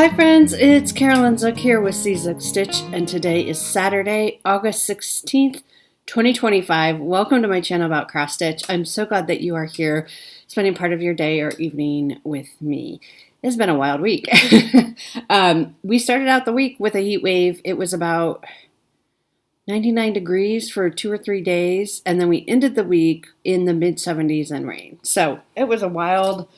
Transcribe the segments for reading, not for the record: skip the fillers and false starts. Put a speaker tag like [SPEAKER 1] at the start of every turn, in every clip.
[SPEAKER 1] Hi friends, it's Carolyn Zook here with Zook Stitch, and today is Saturday, August 16th, 2025. Welcome to my channel about cross stitch. I'm so glad that you are here spending part of your day or evening with me. It's been a wild week. We started out the week with a heat wave. It was about 99 degrees for 2 or 3 days, and then we ended the week in the mid 70s and rain. So it was a wild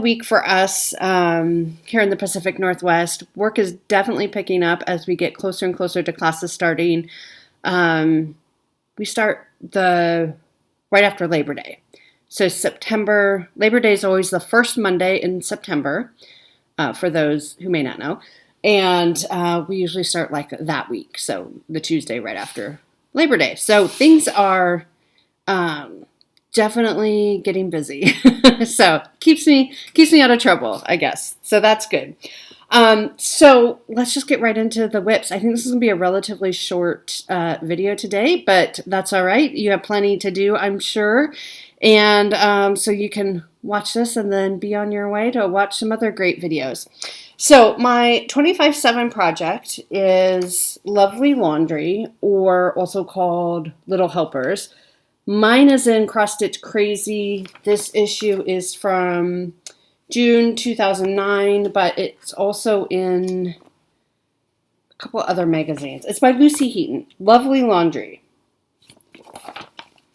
[SPEAKER 1] week for us here in the Pacific Northwest. Work is definitely picking up as we get closer and closer to classes starting. We start right after Labor Day. So Labor Day is always the first Monday in September, for those who may not know. And we usually start like that week, so the Tuesday right after Labor Day. So things are definitely getting busy. So keeps me out of trouble, I guess. So that's good. So let's just get right into the whips. I think this is going to be a relatively short video today, but that's all right. You have plenty to do, I'm sure. And so you can watch this and then be on your way to watch some other great videos. So my 25/7 project is Lovely Laundry, or also called Little Helpers. Mine is in Cross Stitch Crazy. This issue is from June 2009, but it's also in a couple other magazines. It's by Lucy Heaton. Lovely Laundry.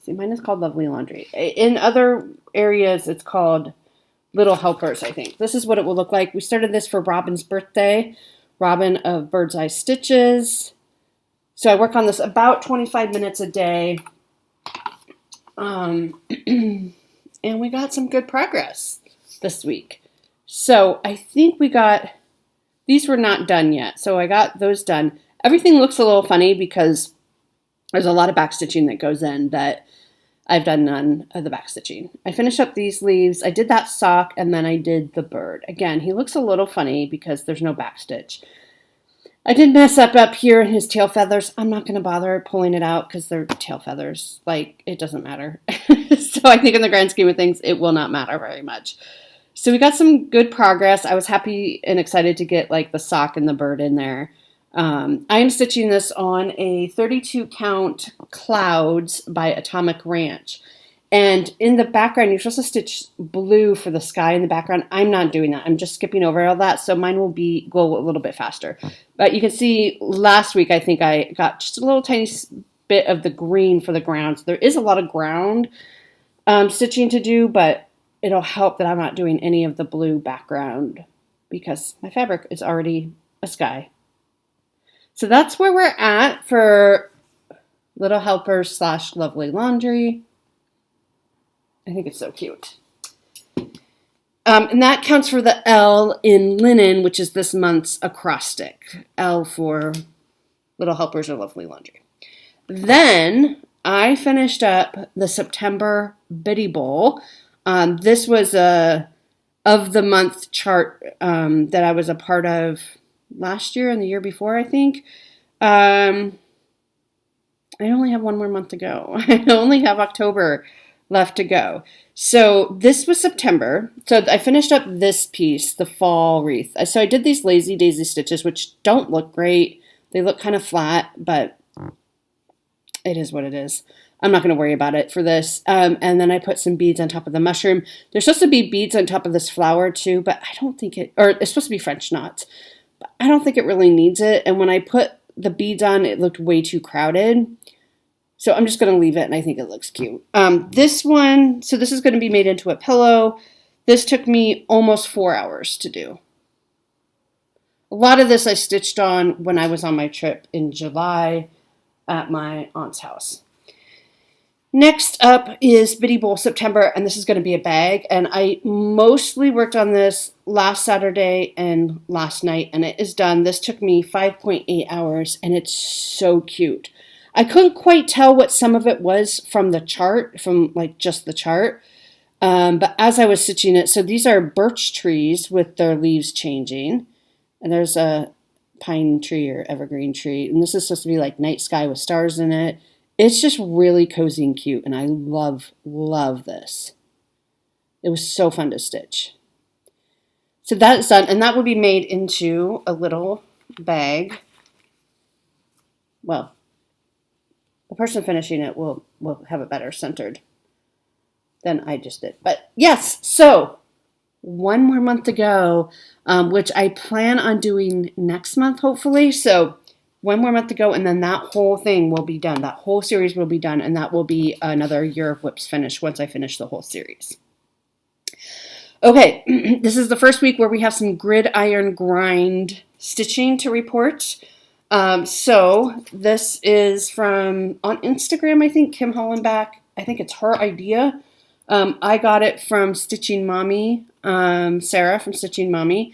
[SPEAKER 1] See, mine is called Lovely Laundry. In other areas, it's called Little Helpers, I think. This is what it will look like. We started this for Robin's birthday. Robin of Bird's Eye Stitches. So I work on this about 25 minutes a day. And we got some good progress this week. So I think these were not done yet. So I got those done. Everything looks a little funny because there's a lot of backstitching that goes in that I've done none of the backstitching. I finished up these leaves. I did that sock and then I did the bird. Again, he looks a little funny because there's no backstitch. I did mess up here in his tail feathers. I'm not going to bother pulling it out because they're tail feathers. Like, it doesn't matter. So I think in the grand scheme of things, it will not matter very much. So we got some good progress. I was happy and excited to get like the sock and the bird in there. I am stitching this on a 32 count Clouds by Atomic Ranch. And in the background, you're supposed to stitch blue for the sky in the background. I'm not doing that. I'm just skipping over all that. So mine will go a little bit faster. But you can see last week, I think I got just a little tiny bit of the green for the ground. So there is a lot of ground stitching to do, but it'll help that I'm not doing any of the blue background because my fabric is already a sky. So that's where we're at for Little Helpers / Lovely Laundry. I think it's so cute. And that counts for the L in linen, which is this month's acrostic. L for Little Helpers or Lovely Laundry. Then I finished up the September Biddy Bowl. This was a of the month chart that I was a part of last year and the year before, I think. I only have one more month to go. I only have October left to go. So this was September. So I finished up this piece, the fall wreath. So I did these Lazy Daisy stitches, which don't look great. They look kind of flat, but it is what it is. I'm not going to worry about it for this. And then I put some beads on top of the mushroom. There's supposed to be beads on top of this flower too, but I don't think or it's supposed to be French knots, but I don't think it really needs it. And when I put the beads on, it looked way too crowded. So I'm just going to leave it, and I think it looks cute. This one, so this is going to be made into a pillow. This took me almost 4 hours to do. A lot of this I stitched on when I was on my trip in July at my aunt's house. Next up is Biddy Bowl September, and this is going to be a bag. And I mostly worked on this last Saturday and last night, and it is done. This took me 5.8 hours, and it's so cute. I couldn't quite tell what some of it was from the chart, from like just the chart. But as I was stitching it, so these are birch trees with their leaves changing. And there's a pine tree or evergreen tree. And this is supposed to be like night sky with stars in it. It's just really cozy and cute. And I love this. It was so fun to stitch. So that is done, and that will be made into a little bag. Well, the person finishing it will have it better centered than I just did. But yes, so one more month to go, which I plan on doing next month, hopefully. So one more month to go, and then that whole thing will be done. That whole series will be done, and that will be another year of whips finished once I finish the whole series. Okay, this is the first week where we have some gridiron grind stitching to report. So this is from, on Instagram, I think, Kim Hollenbach. I think it's her idea. I got it from Stitching Mommy, Sarah from Stitching Mommy.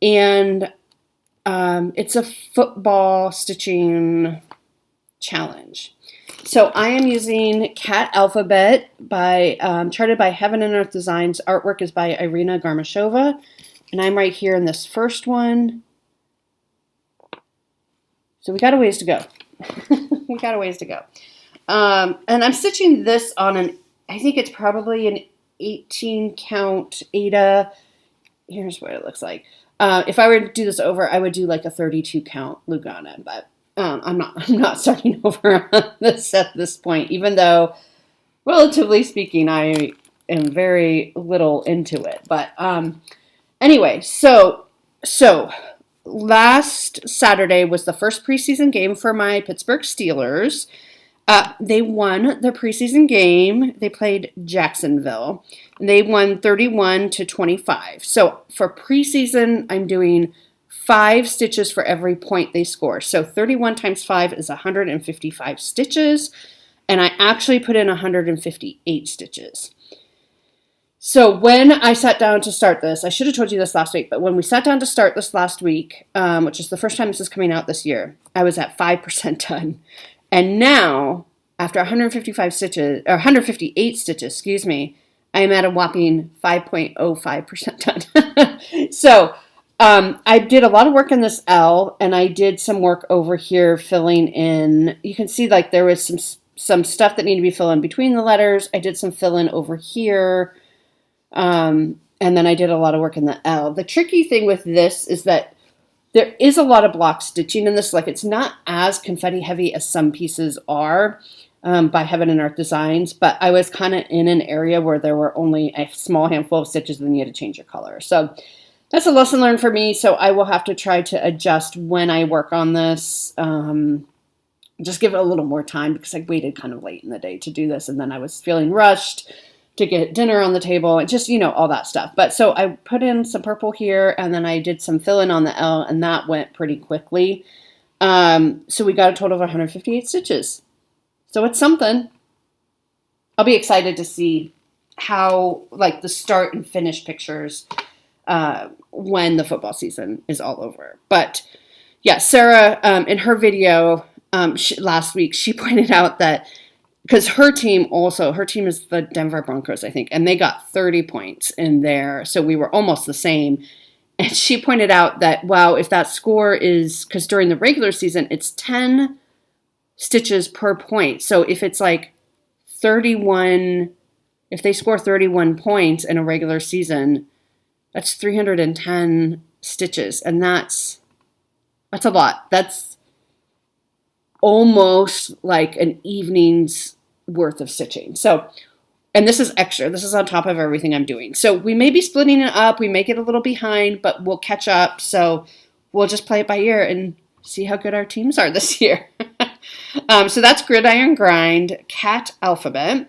[SPEAKER 1] And it's a football stitching challenge. So I am using Cat Alphabet charted by Heaven and Earth Designs. Artwork is by Irina Garmashova. And I'm right here in this first one. So we got a ways to go. We got a ways to go. And I'm stitching this on I think it's probably an 18 count Ada. Here's what it looks like. If I were to do this over, I would do like a 32 count Lugana, but I'm not starting over on this at this point, even though, relatively speaking, I am very little into it. But anyway, so last Saturday was the first preseason game for my Pittsburgh Steelers. They won the preseason game. They played Jacksonville. They won 31-25. So for preseason, I'm doing 5 stitches for every point they score. So 31 times 5 is 155 stitches. And I actually put in 158 stitches. So when I sat down to start this, I should have told you this last week, but when we sat down to start this last week, which is the first time this is coming out this year, I was at 5% done. And now, after 155 stitches, or 158 stitches, excuse me, I am at a whopping 5.05% done. So I did a lot of work in this L, and I did some work over here filling in. You can see like there was some stuff that needed to be filled in between the letters. I did some fill in over here. And then I did a lot of work in the L. The tricky thing with this is that there is a lot of block stitching in this. Like, it's not as confetti heavy as some pieces are by Heaven and Earth Designs, but I was kind of in an area where there were only a small handful of stitches and then you had to change your color. So that's a lesson learned for me. So I will have to try to adjust when I work on this. Just give it a little more time because I waited kind of late in the day to do this, and then I was feeling rushed to get dinner on the table and just, all that stuff. But so I put in some purple here, and then I did some fill in on the L, and that went pretty quickly. So we got a total of 158 stitches. So it's something. I'll be excited to see how, like, the start and finish pictures when the football season is all over. But yeah, Sarah, in her video last week, she pointed out that because her team is the Denver Broncos, I think, and they got 30 points in there. So we were almost the same. And she pointed out that, wow, if that score is, because during the regular season, it's 10 stitches per point. So if it's like 31, if they score 31 points in a regular season, that's 310 stitches. And that's a lot. That's almost like an evening's worth of stitching. So, and this is extra. This is on top of everything I'm doing. So we may be splitting it up. We may get a little behind, but we'll catch up. So we'll just play it by ear and see how good our teams are this year. So that's Gridiron Grind, Cat Alphabet.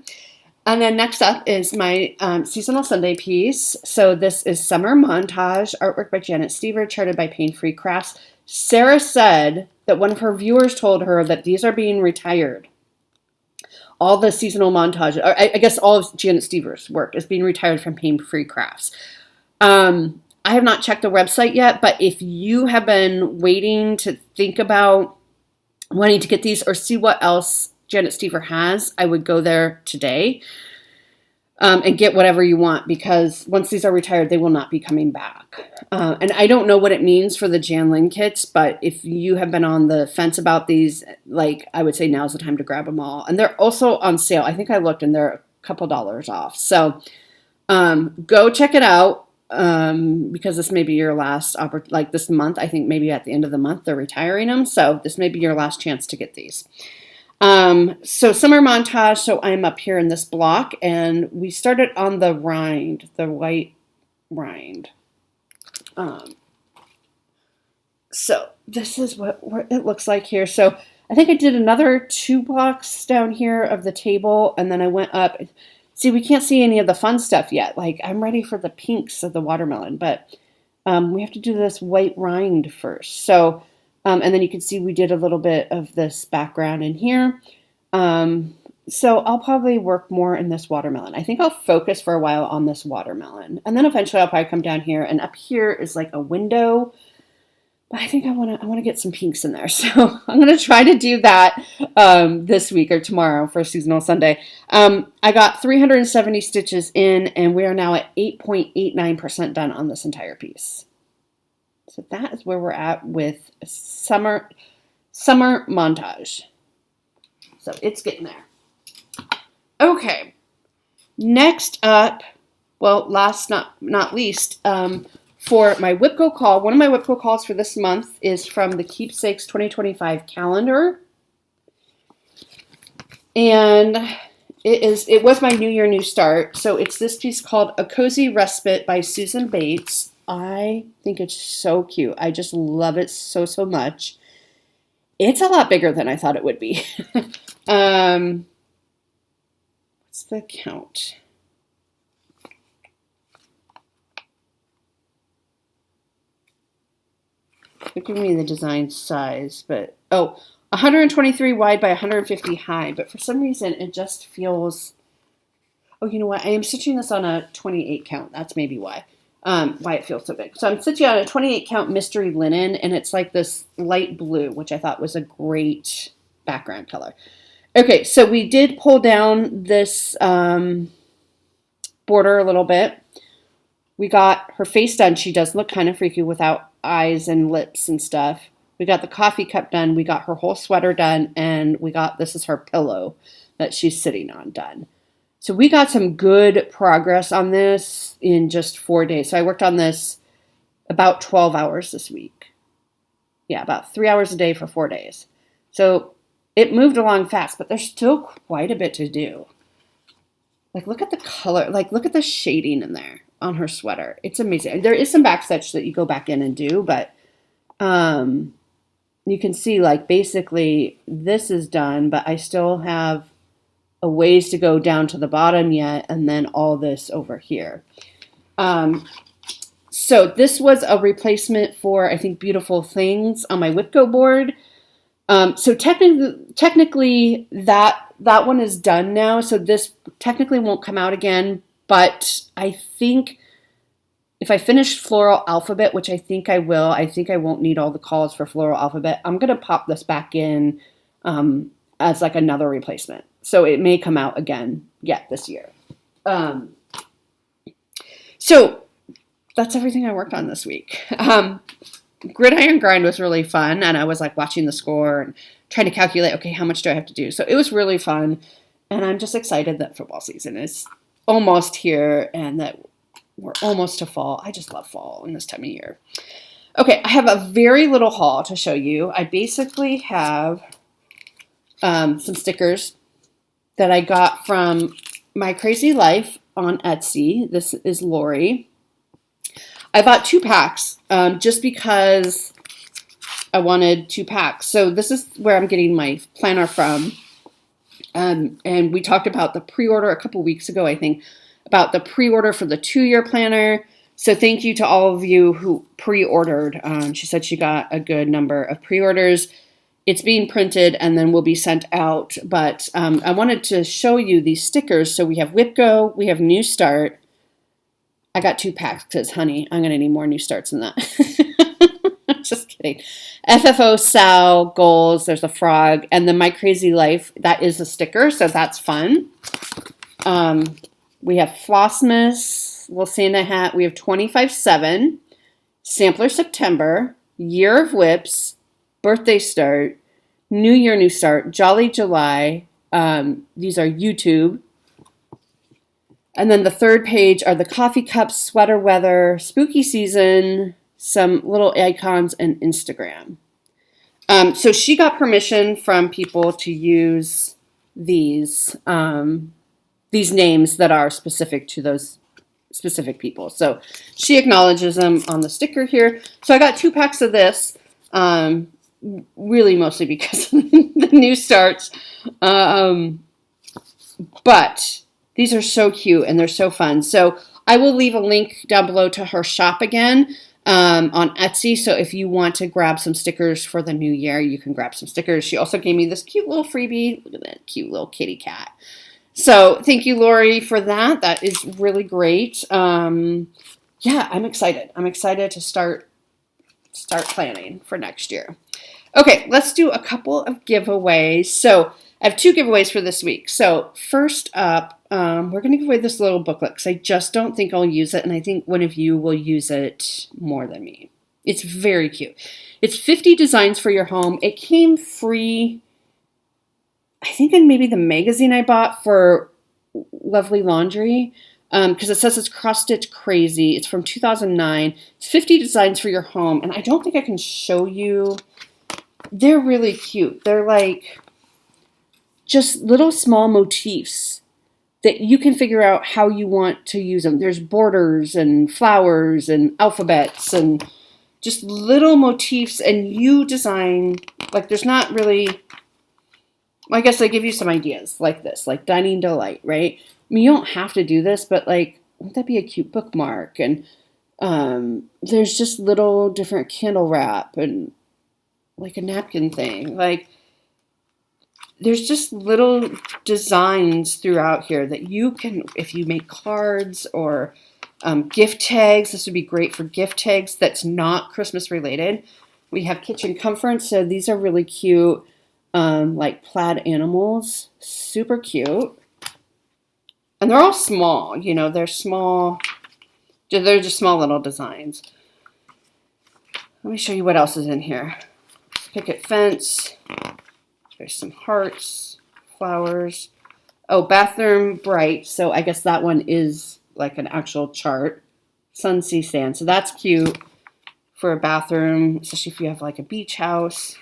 [SPEAKER 1] And then next up is my seasonal Sunday piece. So this is Summer Montage, artwork by Janet Stever, charted by Pain Free Crafts. Sarah said that one of her viewers told her that these are being retired. All the seasonal montage, or I guess all of Janet Stever's work is being retired from Pain Free Crafts. I have not checked the website yet, but if you have been waiting to think about wanting to get these or see what else Janet Stever has, I would go there today and get whatever you want, because once these are retired, they will not be coming back. And I don't know what it means for the Jan Lynn kits, but if you have been on the fence about these, like, I would say now's the time to grab them all. And they're also on sale. I think I looked and they're a couple dollars off. So go check it out. because this may be your last like this month. I think maybe at the end of the month they're retiring them, so this may be your last chance to get these. So summer montage. So I'm up here in this block, and we started on the rind, the white rind. So this is what it looks like here. So I think I did another 2 blocks down here of the table, and then I went up. See, we can't see any of the fun stuff yet. Like, I'm ready for the pinks of the watermelon, but we have to do this white rind first. So, and then you can see we did a little bit of this background in here. So I'll probably work more in this watermelon. I think I'll focus for a while on this watermelon. And then eventually I'll probably come down here, and up here is like a window. But I think I want to get some pinks in there. So I'm going to try to do that this week or tomorrow for Seasonal Sunday. I got 370 stitches in, and we are now at 8.89% done on this entire piece. So that is where we're at with summer montage. So it's getting there. Okay. Next up, well, last not least, for my WIPCO call, one of my WIPCO calls for this month is from the Keepsakes 2025 calendar. And it was my New Year, New Start. So it's this piece called A Cozy Respite by Susan Bates. I think it's so cute. I just love it so, so much. It's a lot bigger than I thought it would be. What's the count? They're giving me the design size, but 123 wide by 150 high. But for some reason, it just feels. Oh, you know what? I am stitching this on a 28 count. That's maybe why it feels so big. So I'm stitching on a 28 count mystery linen, and it's like this light blue, which I thought was a great background color. Okay, so we did pull down this border a little bit. We got her face done. She does look kind of freaky without eyes and lips and stuff. We got the coffee cup done. We got her whole sweater done. And this is her pillow that she's sitting on done. So we got some good progress on this in just 4 days. So I worked on this about 12 hours this week. Yeah, about 3 hours a day for 4 days. So it moved along fast, but there's still quite a bit to do. Like, look at the color. Like, look at the shading in there on her sweater. It's amazing. There is some backstitch that you go back in and do, but you can see, like, basically this is done, but I still have a ways to go down to the bottom yet, and then all this over here. So this was a replacement for, I think, Beautiful Things on my WIPCO board. So technically that one is done now. So this technically won't come out again, but I think if I finish Floral Alphabet, which I think I will, I think I won't need all the calls for Floral Alphabet. I'm going to pop this back in as like another replacement. So it may come out again yet this year. So that's everything I worked on this week. Gridiron Grind was really fun, and I was like watching the score and trying to calculate, okay, how much do I have to do? So it was really fun, and I'm just excited that football season is almost here and that we're almost to fall. I just love fall in this time of year. Okay, I have a very little haul to show you. I basically have some stickers that I got from My Crazy Life on Etsy. This is Lori. I bought 2 packs just because I wanted 2 packs. So this is where I'm getting my planner from. And we talked about the pre-order a couple weeks ago, I think, about the pre-order for the 2-year planner. So thank you to all of you who pre-ordered. She said she got a good number of pre-orders. It's being printed and then will be sent out. But I wanted to show you these stickers. So we have WIPCO, we have New Start. I got 2 packs because, honey, I'm going to need more New Starts than that. Just kidding. FFO, Sal, Goals, there's a frog. And then My Crazy Life, that is a sticker, so that's fun. We have Flossmas, Little Santa Hat. We have 25/7, Sampler September, Year of Whips, Birthday Start, New Year, New Start, Jolly July. These are YouTube. And then the third page are the coffee cups, sweater weather, spooky season, some little icons, and Instagram. So she got permission from people to use these names that are specific to those specific people. So she acknowledges them on the sticker here. So I got 2 packs of this, really mostly because of the new starts. But these are so cute and they're so fun. So I will leave a link down below to her shop again on Etsy. So if you want to grab some stickers for the new year, you can grab some stickers. She also gave me this cute little freebie. Look at that cute little kitty cat. So thank you, Lori, for that. That is really great. Yeah, I'm excited. I'm excited to start planning for next year. Okay, let's do a couple of giveaways. So I have 2 giveaways for this week. So first up, we're going to give away this little booklet because I just don't think I'll use it, and I think one of you will use it more than me. It's very cute. It's 50 designs for your home. It came free, I think, in maybe the magazine I bought for Lovely Laundry, because it says it's cross-stitch crazy. It's from 2009. It's 50 designs for your home, and I don't think I can show you. They're really cute. They're like just little small motifs that you can figure out how you want to use them. There's borders and flowers and alphabets and just little motifs, and you design, like, there's not really, I guess they give you some ideas like this, like Dining Delight, right? I mean, you don't have to do this, but like, wouldn't that be a cute bookmark? And there's just little different candle wrap and like a napkin thing. Like, there's just little designs throughout here that you can, if you make cards or gift tags, this would be great for gift tags that's not Christmas related. We have kitchen comforts, so these are really cute, like plaid animals, super cute. And they're all small, you know, they're small, they're just small little designs. Let me show you what else is in here. Picket fence. There's some hearts, flowers. Oh, bathroom bright. So I guess that one is like an actual chart. Sun, sea, sand. So that's cute for a bathroom, especially if you have like a beach house.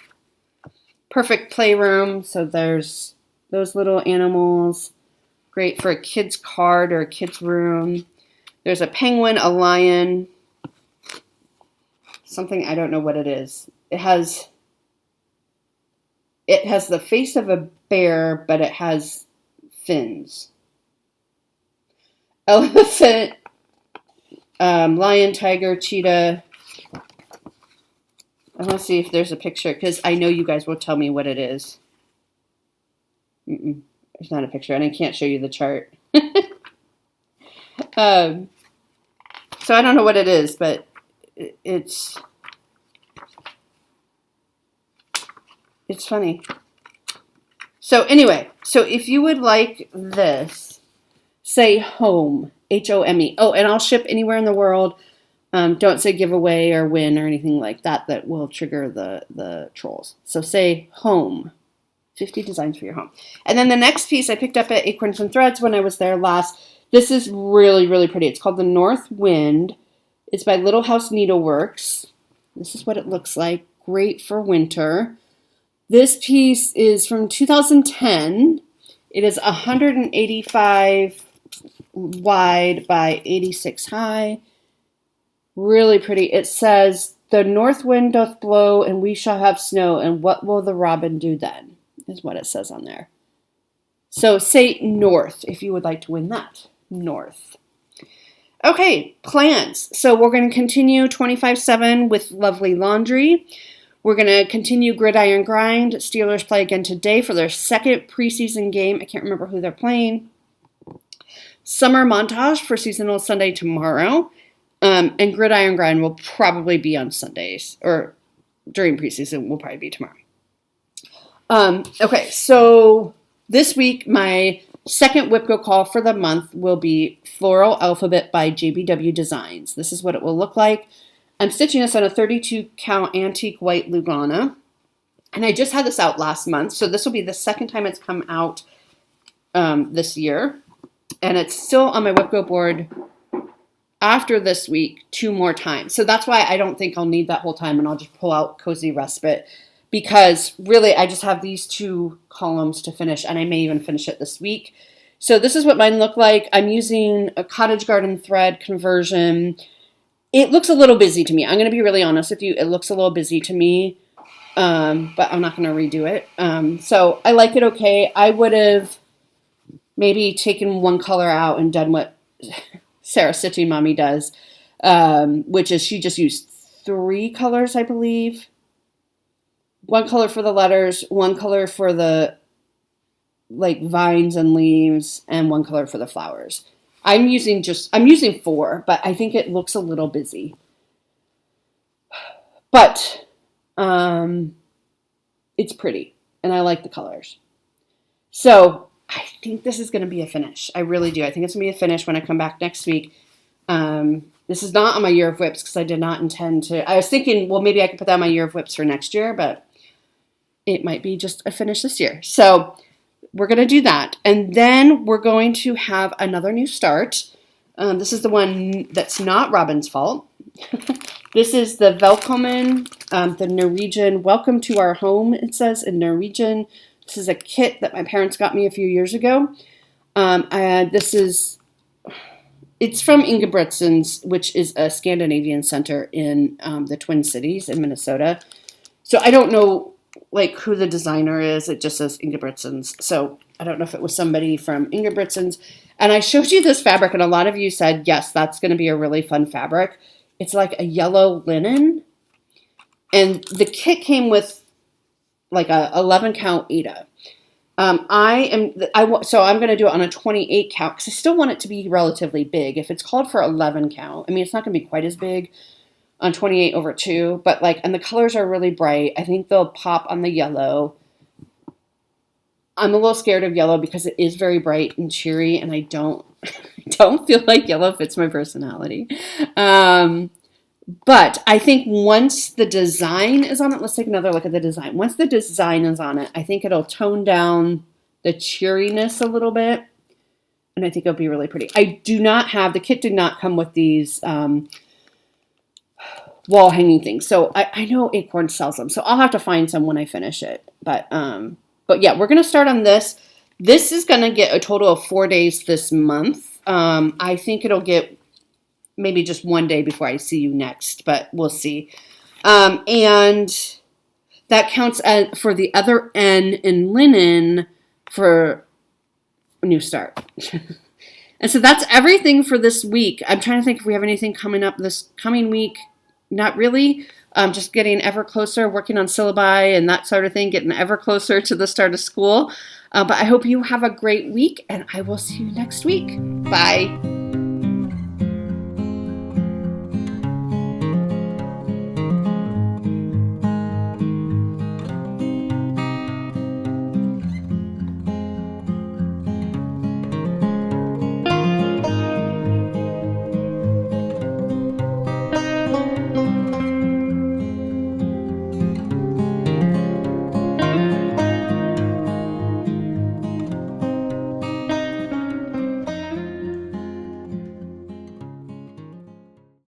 [SPEAKER 1] Perfect playroom. So there's those little animals. Great for a kid's card or a kid's room. There's a penguin, a lion. Something, I don't know what it is. It has the face of a bear, but it has fins. Elephant, lion, tiger, cheetah. I want to see if there's a picture, because I know you guys will tell me what it is. There's not a picture, and I can't show you the chart. So I don't know what it is, but it's funny. So anyway, so if you would like this, say home, H-O-M-E. Oh, and I'll ship anywhere in the world. Don't say giveaway or win or anything like that. That will trigger the trolls. So say home. 50 designs for your home. And then the next piece I picked up at Acorns and Threads when I was there last. This is really, really pretty. It's called the North Wind. It's by Little House Needleworks. This is what it looks like. Great for winter. This piece is from 2010. It is 185 wide by 86 high. Really pretty. It says, "The north wind doth blow, and we shall have snow, and what will the robin do then?" Is what it says on there. So say north if you would like to win that. North. Okay, plans. So we're going to continue 25/7 with Lovely Laundry. We're going to continue Gridiron Grind. Steelers play again today for their second preseason game. I can't remember who they're playing. Summer Montage for Seasonal Sunday tomorrow. And Gridiron Grind will probably be on Sundays, or during preseason will probably be tomorrow. Okay, so this week my second whip go call for the month will be Floral Alphabet by JBW Designs. This is what it will look like. I'm stitching this on a 32 count antique white Lugana, and I just had this out last month, so this will be the second time it's come out this year. And it's still on my whip go board after this week 2 more times. So that's why I don't think I'll need that whole time, and I'll just pull out Cozy Respite, because really I just have these 2 columns to finish, and I may even finish it this week. So this is what mine look like. I'm using a Cottage Garden thread conversion. It looks a little busy to me. I'm going to be really honest with you. It looks a little busy to me, but I'm not going to redo it. So I like it okay. I would have maybe taken one color out and done what Sarah Stitching Mommy does, which is she just used 3 colors, I believe. 1 color for the letters, 1 color for the like vines and leaves, and 1 color for the flowers. I'm using 4, but I think it looks a little busy. But it's pretty, and I like the colors. So I think this is going to be a finish. I really do. I think it's going to be a finish when I come back next week. This is not on my year of whips because I did not intend to. I was thinking, well, maybe I could put that on my year of whips for next year, but it might be just a finish this year. So we're going to do that. And then we're going to have another new start. This is the one that's not Robin's fault. This is the Velkommen, the Norwegian, welcome to our home, it says in Norwegian. This is a kit that my parents got me a few years ago. It's from Ingebrigtsen's, which is a Scandinavian center in the Twin Cities in Minnesota. So I don't know like who the designer is. It just says Ingebrigtsen's. So I don't know if it was somebody from Ingebrigtsen's. And I showed you this fabric, and a lot of you said, yes, that's going to be a really fun fabric. It's like a yellow linen. And the kit came with like a 11 count Aida. So I'm going to do it on a 28 count because I still want it to be relatively big. If it's called for 11 count, I mean, it's not going to be quite as big on 28 over 2, but like, and the colors are really bright. I think they'll pop on the yellow. I'm a little scared of yellow because it is very bright and cheery, and I don't feel like yellow fits my personality. But I think once the design is on it, let's take another look at the design. Once the design is on it, I think it'll tone down the cheeriness a little bit, and I think it'll be really pretty. The kit did not come with these wall hanging things. So I know Acorns sells them, so I'll have to find some when I finish it. But yeah, we're going to start on this. This is going to get a total of 4 days this month. I think it'll get maybe just 1 day before I see you next, but we'll see. And that counts for the other N in linen for a new start. And so that's everything for this week. I'm trying to think if we have anything coming up this coming week. Not really. Just getting ever closer, working on syllabi and that sort of thing, getting ever closer to the start of school. But I hope you have a great week, and I will see you next week. Bye.